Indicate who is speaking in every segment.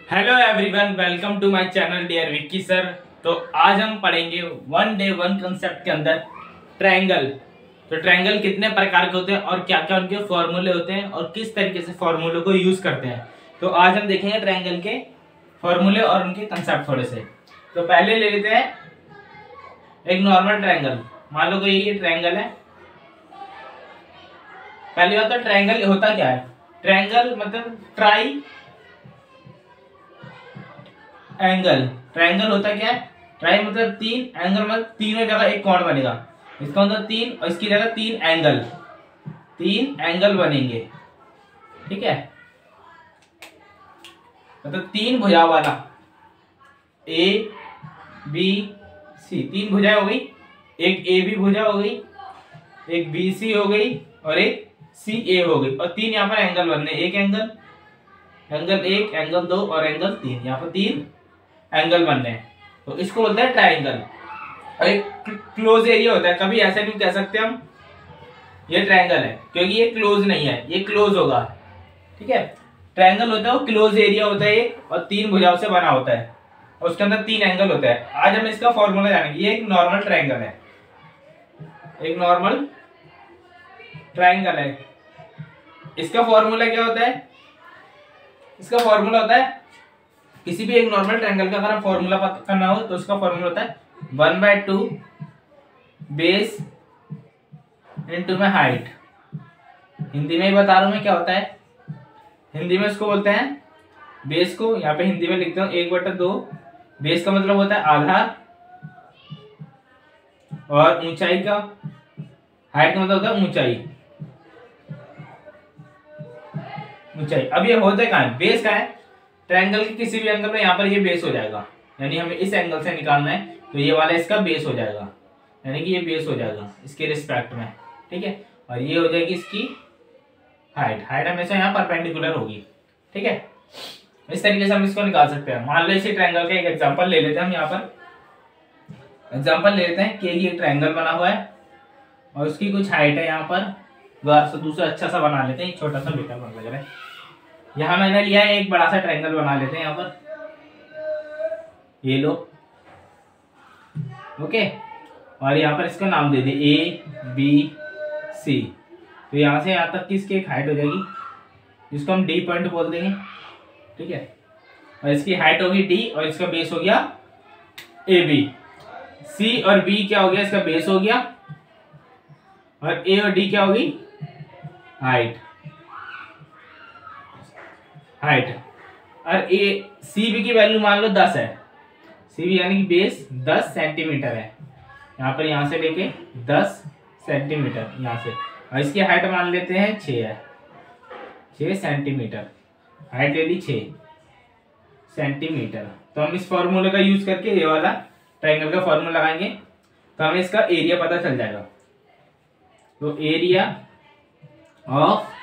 Speaker 1: Hello everyone, welcome to my channel dear Vicky sir. तो आज हम पढ़ेंगे 1 डे 1 कंसेप्ट के अंदर ट्रायंगल। तो ट्रायंगल कितने प्रकार के होते हैं और क्या क्या उनके फॉर्मूले होते हैं और किस तरीके से फॉर्मूले को यूज करते हैं। तो आज हम देखेंगे ट्रायंगल के फॉर्मूले और उनके कंसेप्ट थोड़े से। तो पहले ले लेते हैं एक नॉर्मल ट्रायंगल। मान लो कोई ये ट्रायंगल है। पहली बात तो ट्रायंगल होता क्या है। ट्रायंगल मतलब ट्राई एंगल। ट्रायंगल होता क्या है। ट्राई मतलब तीन, एंगल मतलब तीनों जगह एक कोण बनेगा। इसका मतलब तीन और इसकी जगह तीन एंगल बनेंगे। ठीक है, मतलब तीन भुजा वाला ए बी सी, तीन भुजा हो गई। एक ए बी भुजा हो गई, एक बी सी हो गई और एक सी ए हो गई। और तीन यहाँ पर एंगल बनने, एक एंगल, एंगल एक, एंगल दो और एंगल तीन। यहाँ पर तीन एंगल बनने हैं। तो इसको बोलते हैं ट्रायंगल। और एक क्लोज एरिया होता है। कभी ऐसा नहीं कह सकते हम ये ट्रायंगल है, क्योंकि ये क्लोज नहीं है, ये क्लोज होगा। ठीक है, ट्रायंगल होता है वो क्लोज एरिया होता है एक, और तीन भुजाओं से बना होता है और उसके अंदर तीन एंगल होता है। आज हम इसका फॉर्मूला जानेंगे। ये एक नॉर्मल ट्रायंगल है, एक नॉर्मल ट्रायंगल है। इसका फॉर्मूला क्या होता है। इसका फॉर्मूला होता है, किसी भी एक नॉर्मल ट्रायंगल का अगर हम फॉर्मूला पता करना हो तो उसका फॉर्मूला होता है 1/2 बेस इनटू में हाइट। हिंदी में ही बता रहा हूं मैं क्या होता है। हिंदी में इसको बोलते हैं बेस को, यहाँ पे हिंदी में लिखता हूं 1/2। बेस का मतलब होता है आधार, और ऊंचाई का, हाइट का मतलब होता है ऊंचाई। ऊंचाई। अब ये होता है कहाँ है, बेस का है। ट्रायंगल के किसी भी एंगल में यहाँ पर ये बेस हो जाएगा, यानी हमें इस एंगल से निकालना है तो ये वाला इसका बेस हो जाएगा, यानी कि ये बेस हो जाएगा इसके रिस्पेक्ट में। ठीक है, और ये हो जाएगी इसकी हाइट। हाइट हमेशा यहाँ परपेंडिकुलर होगी। ठीक है, इस तरीके से हम इसको निकाल सकते हैं। मान लो इसी ट्रायंगल का एक एग्जाम्पल ले लेते हैं। हम यहाँ पर एग्जाम्पल ले लेते हैं कि ये ट्रायंगल बना हुआ है और उसकी कुछ हाइट है। यहाँ पर दूसरा अच्छा सा बना लेते हैं, छोटा सा बेटा बन लग रहा है। यहां मैंने लिया है एक बड़ा सा ट्रायंगल बना लेते हैं यहाँ पर, ये लो। ओके, और यहाँ पर इसका नाम दे दे ए बी सी। तो यहाँ से यहाँ तक की इसकी एक हाइट हो जाएगी, जिसको हम डी पॉइंट बोल देंगे। ठीक है, और इसकी हाइट होगी डी और इसका बेस हो गया ए बी। सी और बी क्या हो गया, इसका बेस हो गया, और ए और डी क्या होगी, हाइट। और ए सी बी की वैल्यू मान लो 10 है। सी बी यानी कि बेस 10 सेंटीमीटर है। यहाँ पर यहाँ से लेके 10 सेंटीमीटर यहाँ से, और इसकी हाइट मान लेते हैं 6 है, 6 सेंटीमीटर। हाइट ले ली 6 सेंटीमीटर। तो हम इस फॉर्मूले का यूज करके ये वाला ट्रायंगल का फॉर्मूला लगाएंगे तो हमें इसका एरिया पता चल जाएगा। तो एरिया ऑफ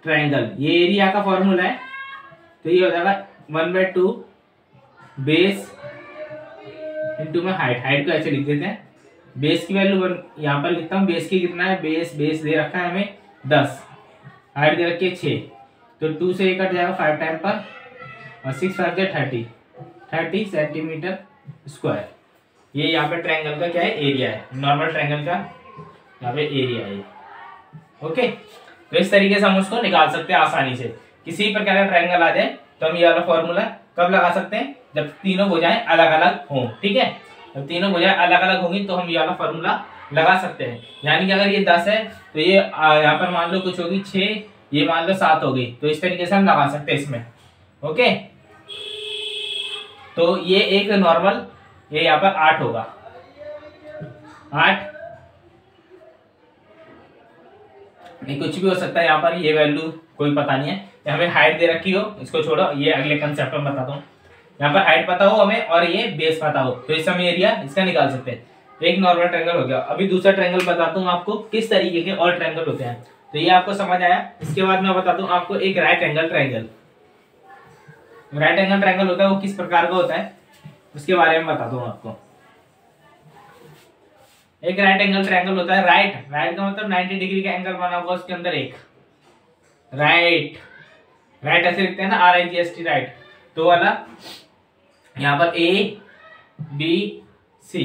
Speaker 1: ट्रायंगल, ये एरिया का फॉर्मूला है। तो ये हो जाएगा 1/2 बेस इनटू में हाइट। हाइट को ऐसे लिख देते हैं, बेस की वैल्यू यहाँ पर लिखता हूँ। बेस की कितना है, बेस दे रखा है हमें 10, हाइट दे रखी है 6। तो 2 से 1 कट जाएगा 5 टाइम पर, और 6 5 से 30 सेंटीमीटर स्क्वायर। ये यहाँ पे ट्रायंगल का क्या है, एरिया है। नॉर्मल ट्रायंगल का यहाँ पे एरिया है। ओके, तो इस तरीके से हम उसको निकाल सकते हैं आसानी से। किसी प्रकार का ट्रायंगल आ जाए तो हम ये वाला फॉर्मूला कब लगा सकते हैं, जब तीनों भुजाएं अलग अलग हों। ठीक है, जब तीनों भुजाएं अलग अलग होंगी तो हम ये वाला फॉर्मूला लगा सकते हैं। यानी कि अगर ये 10 है तो ये यहाँ पर मान लो कुछ होगी 6, ये मान लो 7 हो गई। तो इस तरीके से हम लगा सकते हैं इसमें। ओके, तो ये एक नॉर्मल, ये यहाँ पर 8 होगा, 8 नहीं, कुछ भी हो सकता है यहाँ पर। ये वैल्यू कोई पता नहीं है, हमें हाइट दे रखी हो, इसको छोड़ो, ये अगले कंसेप्ट में बताता हूँ। यहाँ पर हाइट पता हो हमें और ये बेस पता हो, तो इस समय एरिया इसका निकाल सकते हैं। एक नॉर्मल ट्रायंगल हो गया। अभी दूसरा ट्रायंगल बताता हूँ आपको किस तरीके के और ट्रायंगल होते हैं। तो ये आपको समझ आया। इसके बाद मैं बताता हूँ आपको एक right angle triangle. Right angle triangle होता है वो किस प्रकार का होता है उसके बारे में बताता हूँ आपको। एक राइट एंगल ट्रायंगल होता है। राइट का मतलब 90 डिग्री का एंगल बना होगा उसके अंदर एक राइट। राइट ऐसे लिखते हैं ना, RIGHT राइट। तो वाला यहाँ पर ए बी सी,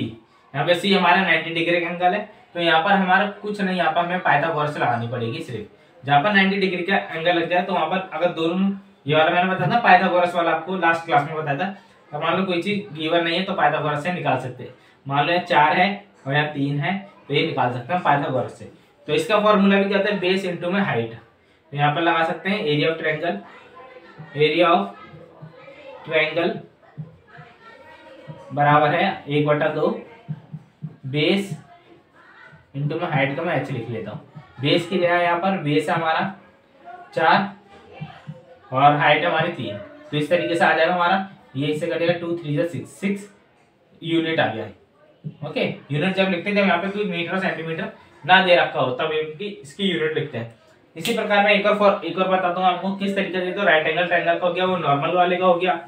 Speaker 1: यहाँ पे सी हमारा 90 डिग्री का एंगल है, तो यहाँ पर हमारा कुछ नहीं, यहाँ पर हमें पाइथागोरस लगानी पड़ेगी सिर्फ। जहाँ पर 90 डिग्री का एंगल लग जाए तो वहां पर अगर दोनों, ये वाला मैंने बताया था पाइथागोरस वाला, आपको लास्ट क्लास में बताया था। अब मान लो कोई चीज गिवन नहीं है तो पाइथागोरस से निकाल सकते हैं। मान लो 4 है और यहाँ 3 है, तो ये निकाल सकते हैं पाइथागोरस से। तो इसका फॉर्मूला भी क्या होता है, बेस इंटू में हाइट। तो यहाँ पर लगा सकते हैं area of triangle, area of triangle बराबर है 1/2 बेस इंटू में हाइट का मैं h लिख लेता हूँ। बेस की जगह यहाँ पर बेस है हमारा 4 और हाइट है हमारी 3, तो इस तरीके से आ जाएगा हमारा, ये इससे कटेगा 2 3 6 यूनिट आ गया है। ओके, यूनिट जब लिखते हैं, जब यहाँ पे कोई मीटर और सेंटीमीटर ना दे रखा हो तब इसकी यूनिट लिखते हैं। इसी प्रकार मैं एक और बताता हूँ आपको किस तरीके से। तो राइट एंगल ट्रायंगल का हो गया, वो नॉर्मल वाले का हो गया।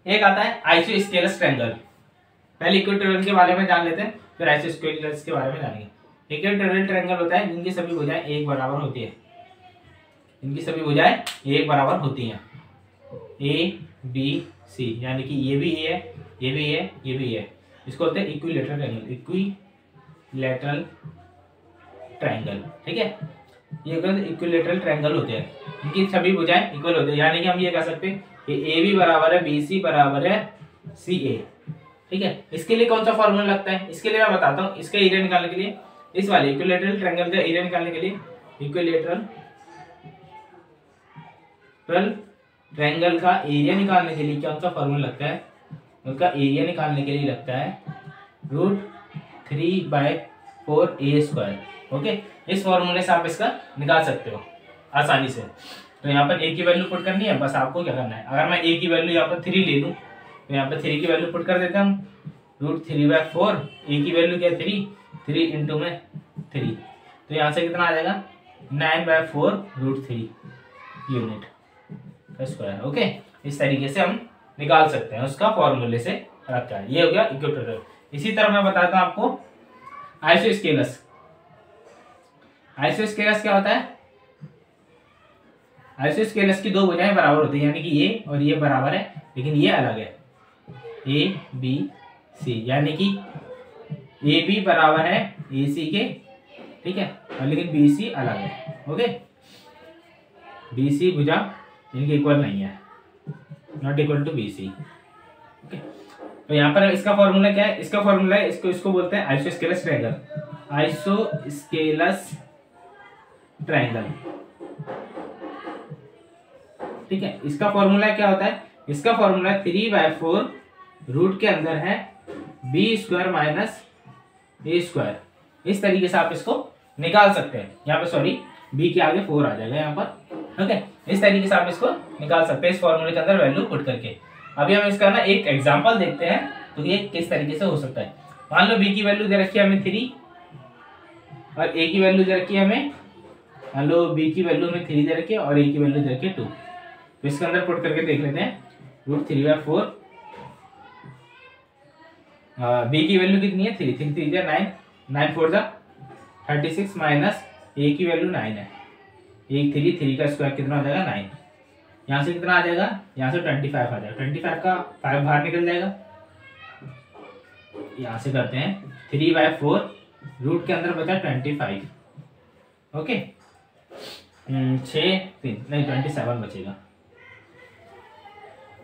Speaker 1: एक आता है आइसोस्केलस ट्रायंगल। पहले इक्वेटोरियल के बारे में जान लेते हैं, फिर आइसोस्केलस के बारे में जानेंगे। इक्वेटोरियल ट्रायंगल होता है जिनकी सभी भुजाएं एक बराबर होती है, इनकी सभी भुजाएं एक बराबर होती हैं, ए बी सी, यानी कि ये भी ए है, ये भी है, ये भी है। इसको बोलते हैं इक्विलैटरल ट्रायंगल, इक्विलैटरल ट्रायंगल। ठीक है, ये इक्विलैटरल ट्रायंगल होते हैं, इनकी सभी भुजाएं इक्वल होती है। यानी कि हम ये कह सकते हैं कि ए बी बराबर है बी सी बराबर है सी ए। ठीक है, इसके लिए कौन सा फॉर्मूला लगता है, इसके लिए मैं बताता हूँ। इसका एरिया निकालने के लिए, इस वाले इक्विलैटरल ट्रायंगल का एरिया निकालने के लिए, इक्विलैटरल ट्रायंगल का एरिया निकालने के लिए कौन सा फॉर्मूला लगता है, उसका एरिया निकालने के लिए लगता है √3/4a²। ओके, इस फॉर्मूले से आप इसका निकाल सकते हो आसानी से। तो यहाँ पर a की वैल्यू पुट करनी है, बस आपको क्या करना है, अगर मैं a की वैल्यू यहाँ पर 3 ले लूँ तो यहाँ पर 3 की वैल्यू पुट कर देता हूँ। √3/4, a की वैल्यू क्या है 3 इंटू में 3, तो यहाँ से कितना आ जाएगा 9/4√3 यूनिट का स्क्वायर। ओके, इस तरीके से हम निकाल सकते हैं, उसका फॉर्मूले से रखा है। ये हो गया इक्वेटोरियल। इसी तरह मैं बताता हूँ आपको आइसोस्केलस। आइसोस्केलस क्या होता है, आइसोस्केलस की दो भुजाएं बराबर होती है, यानी कि ये और ये बराबर है लेकिन ये अलग है, ए बी सी, यानी कि ए बी बराबर है ए सी के, ठीक है, और लेकिन बी सी अलग है। ओके, बी सी भुजा इनके इक्वल नहीं है, not equal to B C. Okay, तो यहाँ पर इसका फॉर्मूला क्या है, इसका फॉर्मूला है, इसको बोलते हैं आइसोस्केलस ट्रायंगल, आइसोस्केलस ट्रायंगल। ठीक है, इसका फॉर्मूला क्या होता है, इसका फॉर्मूला 3/4 रूट के अंदर है b² माइनस a²। इस तरीके से आप इसको निकाल सकते हैं। यहाँ पे सॉरी b के आगे 4 आ जाएगा यहाँ पर। ओके, इस तरीके से आप इसको निकाल सकते हैं इस फॉर्मूले के अंदर वैल्यू पुट करके। अभी हम इसका ना एक एग्जांपल देखते हैं, तो ये किस तरीके से हो सकता है। मान लो b की वैल्यू दे रखी है हमें 3 और a की वैल्यू दे रखी है हमें, मान लो b की वैल्यू हमें 3 दे रखी है और a की वैल्यू दे रखी है 2। तो इसके अंदर पुट करके देख लेते हैं, √3/4, b की वैल्यू कितनी है 3, 3 3 9, 9 4 36 माइनस a की वैल्यू 9 है, 1 3 का स्क्वायर कितना हो जाएगा 9। यहाँ से कितना आ जाएगा, यहाँ से 25 आ जाएगा, 25 का 5 बाहर निकल जाएगा। यहाँ से करते हैं 3/4 रूट के अंदर बचा 25। ओके, 6 3 नहीं 27 बचेगा,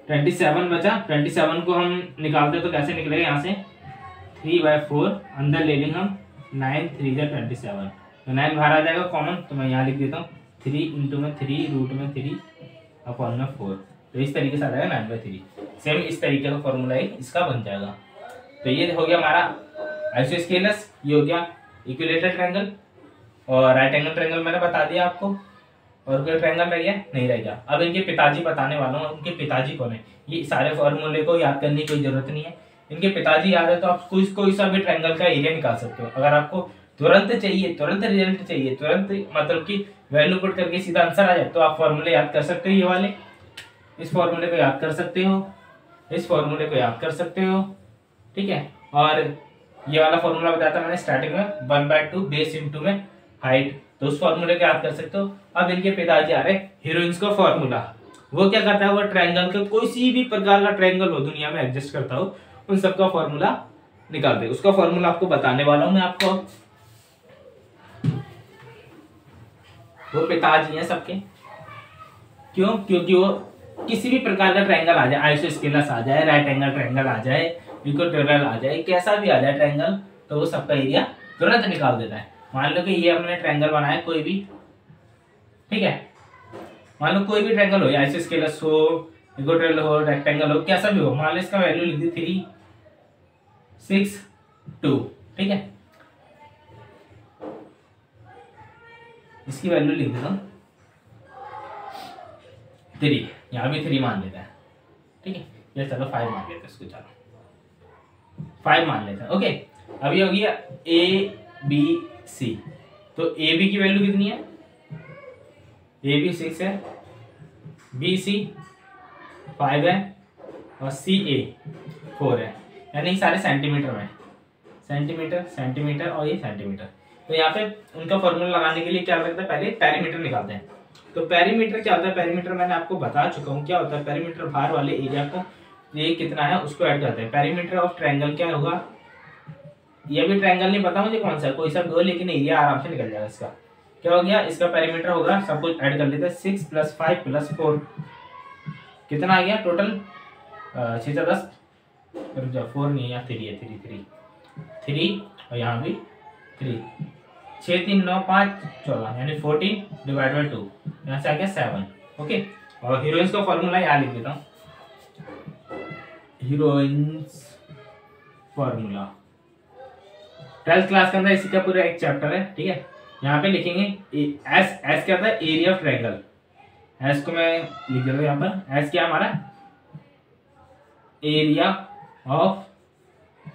Speaker 1: 27 बचा। 27 को हम निकालते तो कैसे निकलेगा, यहाँ से 3/4 अंदर ले लेंगे हम, 9 3 27, तो 9 बाहर आ जाएगा कॉमन, तो मैं यहाँ लिख देता हूँ 3 इंटू में 3 रूट में 3 अपॉन में 4। तो इस तरीके से आ जाएगा 9/3। सेम इस तरीके का फॉर्मूला इसका बन जाएगा। तो ये हो गया हमारा आइसोस्केलस, ये हो गया इक्विलैटरल ट्रायंगल, और राइट एंगल ट्रायंगल मैंने बता दिया आपको, और कोई ट्रायंगल रह गया नहीं रह गया। अब इनके पिताजी बताने वाला हूँ, उनके पिताजी कौन है। ये सारे फॉर्मूले को याद करने की कोई जरूरत नहीं है, इनके पिताजी याद है तो आप कोई सा भी ट्रायंगल का एरिया निकाल सकते हो। अगर आपको तुरंत चाहिए, तुरंत रिजल्ट चाहिए, तुरंत मतलब कि वैल्यू पुट करके सीधा आंसर आ जाए, तो आप फॉर्मूले याद कर सकते हो। ये वाले इस फॉर्मूले को याद कर सकते हो, इस फॉर्मूले को याद कर सकते हो, ठीक है। और ये वाला फॉर्मूला बताया था मैंने स्टार्टिंग में, 1/2 बेस इंटू में हाइट, तो उस फॉर्मूले का याद कर सकते हो। अब इनके पिताजी आ रहे हीरोइंस का फॉर्मूला। वो क्या करता है, वो ट्रायंगल का कोई सी भी प्रकार का ट्रायंगल हो दुनिया में एग्जिस्ट करता हो, उन सबका फॉर्मूला निकालते हैं। उसका फॉर्मूला आपको बताने वाला हूं मैं आपको। वो पिताजी हैं सबके, क्यों? क्योंकि वो किसी भी प्रकार का ट्रायंगल आ जाए, आइसोस्केलस आ जाए, राइट एंगल ट्रायंगल आ जाए, इक्वेटोरियल आ जाए, कैसा भी आ जाए ट्रायंगल, तो वो सबका एरिया तुरंत निकाल देता है। मान लो कि ये हमने ट्रायंगल बनाया कोई भी, ठीक है, मान लो कोई भी ट्रायंगल हो, आइसोस्केलस हो, इक्वेटोरियल हो, रेक्टेंगल हो, कैसा भी हो, मान लो इसका वैल्यू लिख दी 3, 6, 2, ठीक है, इसकी वैल्यू लिख देता हूं 3, यहां भी 3 मान लेता है, ठीक है, ये चलो 5 मान लेते हैं इसको, चलो 5 मान लेते हैं। ओके, अब ये हो गया ए बी सी, तो ए बी की वैल्यू कितनी है, ए बी 6 है, बी सी 5 है, और सी ए 4 है, यानी सारे सेंटीमीटर में, सेंटीमीटर सेंटीमीटर और ये सेंटीमीटर। तो यहाँ पे उनका फॉर्मूला लगाने के लिए क्या लगता है, पहले पेरीमीटर निकालते हैं। तो पेरीमीटर क्या होता है, पेरीमीटर मैंने आपको बता चुका हूँ क्या होता है। पेरीमीटर बाहर वाले एरिया को, ये कितना है उसको ऐड करते हैं। पेरीमीटर ऑफ ट्रायंगल क्या होगा, ये भी ट्रायंगल नहीं पता मुझे कौन सा, कोई सा दो, लेकिन एरिया आराम से निकल जाएगा इसका। क्या हो गया, इसका पेरीमीटर होगा, सब कुछ ऐड कर लेते हैं, 6 + 5 + 4 कितना आ गया टोटल, 6 × 10, 4 नहीं है, 3 है, 3 और यहाँ भी 3, 6 3 9 5 14, यानी 14/2, यहाँ से आ गया 7। ओके, और हीरोइंस का फॉर्मूला यहाँ लिख देता हूँ, हीरोइंस फॉर्मूला 12th क्लास के अंदर इसी का पूरा एक चैप्टर है, ठीक है। यहाँ पे लिखेंगे एस क्या होता है, एरिया ऑफ ट्रायंगल। एस को मैं लिख देता हूँ यहाँ पर, एस क्या हमारा, एरिया ऑफ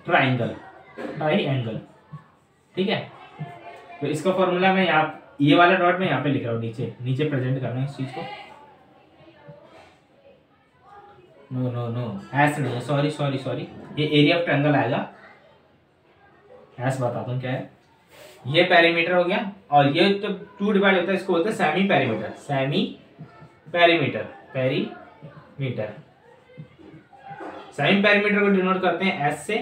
Speaker 1: ट्रायंगल, ठीक है। तो इसका फॉर्मूला मैं यहाँ, ये वाला डॉट में यहाँ पे लिख रहा हूँ, नीचे प्रेजेंट करना है इस चीज को। नो एस नहीं है, सॉरी, ये एरिया ऑफ ट्रायंगल आएगा। एस बताता हूँ क्या है, ये पेरीमीटर हो गया, और ये तो 2 डिवाइड होता है, इसको बोलते हैं सेमी पेरीमीटर, सेमी पेरीमीटर को डिनोट करते हैं एस से,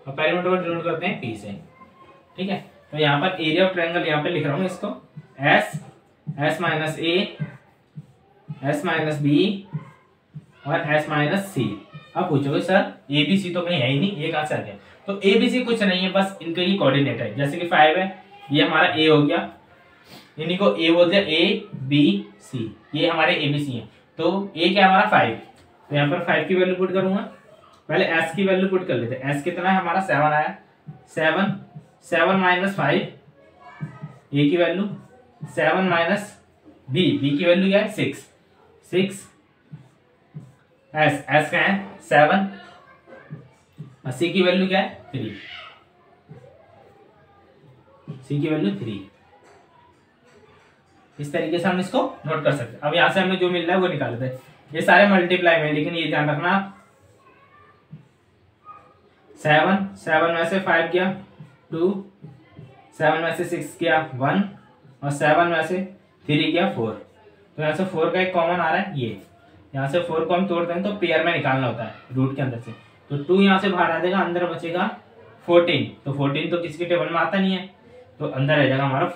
Speaker 1: और पेरीमीटर को डिनोट करते हैं पी से, ठीक है। तो यहाँ पर एरिया ऑफ ट्रायंगल यहाँ पे लिख रहा हूँ इसको, एस - ए, एस - बी और एस - सी। अब पूछोगे सर ए बी सी तो कहीं है ही नहीं, ये कहाँ से आ गया? तो ए बी सी कुछ नहीं है, बस इनके ही कोऑर्डिनेट है। जैसे कि 5 है, ये हमारा ए हो गया, इन्हीं को ए बोलते हैं, ए बी सी, ये हमारे ए बी सी है। तो ए क्या हमारा 5, तो यहाँ पर 5 की वैल्यू पुट करूंगा। पहले एस की वैल्यू पुट कर लेते हैं। एस कितना है हमारा, 7 आया, 7 - 5, ए की वैल्यू 7 - बी की वैल्यू क्या है, 6 एस का है 7, और सी की वैल्यू क्या है, 3, सी की वैल्यू 3। इस तरीके से हम इसको नोट कर सकते हैं। अब यहां से हमें जो मिल रहा है वो निकाल देते हैं। ये सारे मल्टीप्लाई में, लेकिन ये ध्यान रखना 7 में से 5 गया 2, 7 में से 6 गया 1, और 7 में से 3 गया 4। तो यहाँ से 4 का एक कॉमन आ रहा है, ये यहाँ से 4 को हम तोड़ते हैं तो पेयर में निकालना होता है रूट के अंदर से। तो 2 यहाँ से बाहर आ जाएगा, अंदर बचेगा 14। तो 14 तो किसी के टेबल में आता नहीं है, तो अंदर रह जाएगा हमारा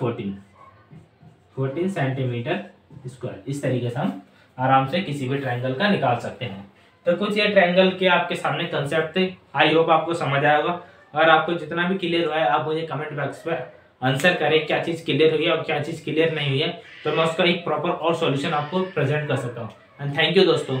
Speaker 1: 14 सेंटीमीटर स्क्वायर। इस तरीके से हम आराम से किसी भी ट्रायंगल का निकाल सकते हैं। तो कुछ ये ट्रायंगल के आपके सामने कंसेप्ट थे। आई होप आपको समझ आया होगा, और आपको जितना भी क्लियर हुआ है आप मुझे कमेंट बॉक्स पर आंसर करें, क्या चीज़ क्लियर हुई है और क्या चीज़ क्लियर नहीं हुई है, तो मैं उसका एक प्रॉपर और सॉल्यूशन आपको प्रेजेंट कर सकता हूँ। एंड थैंक यू दोस्तों।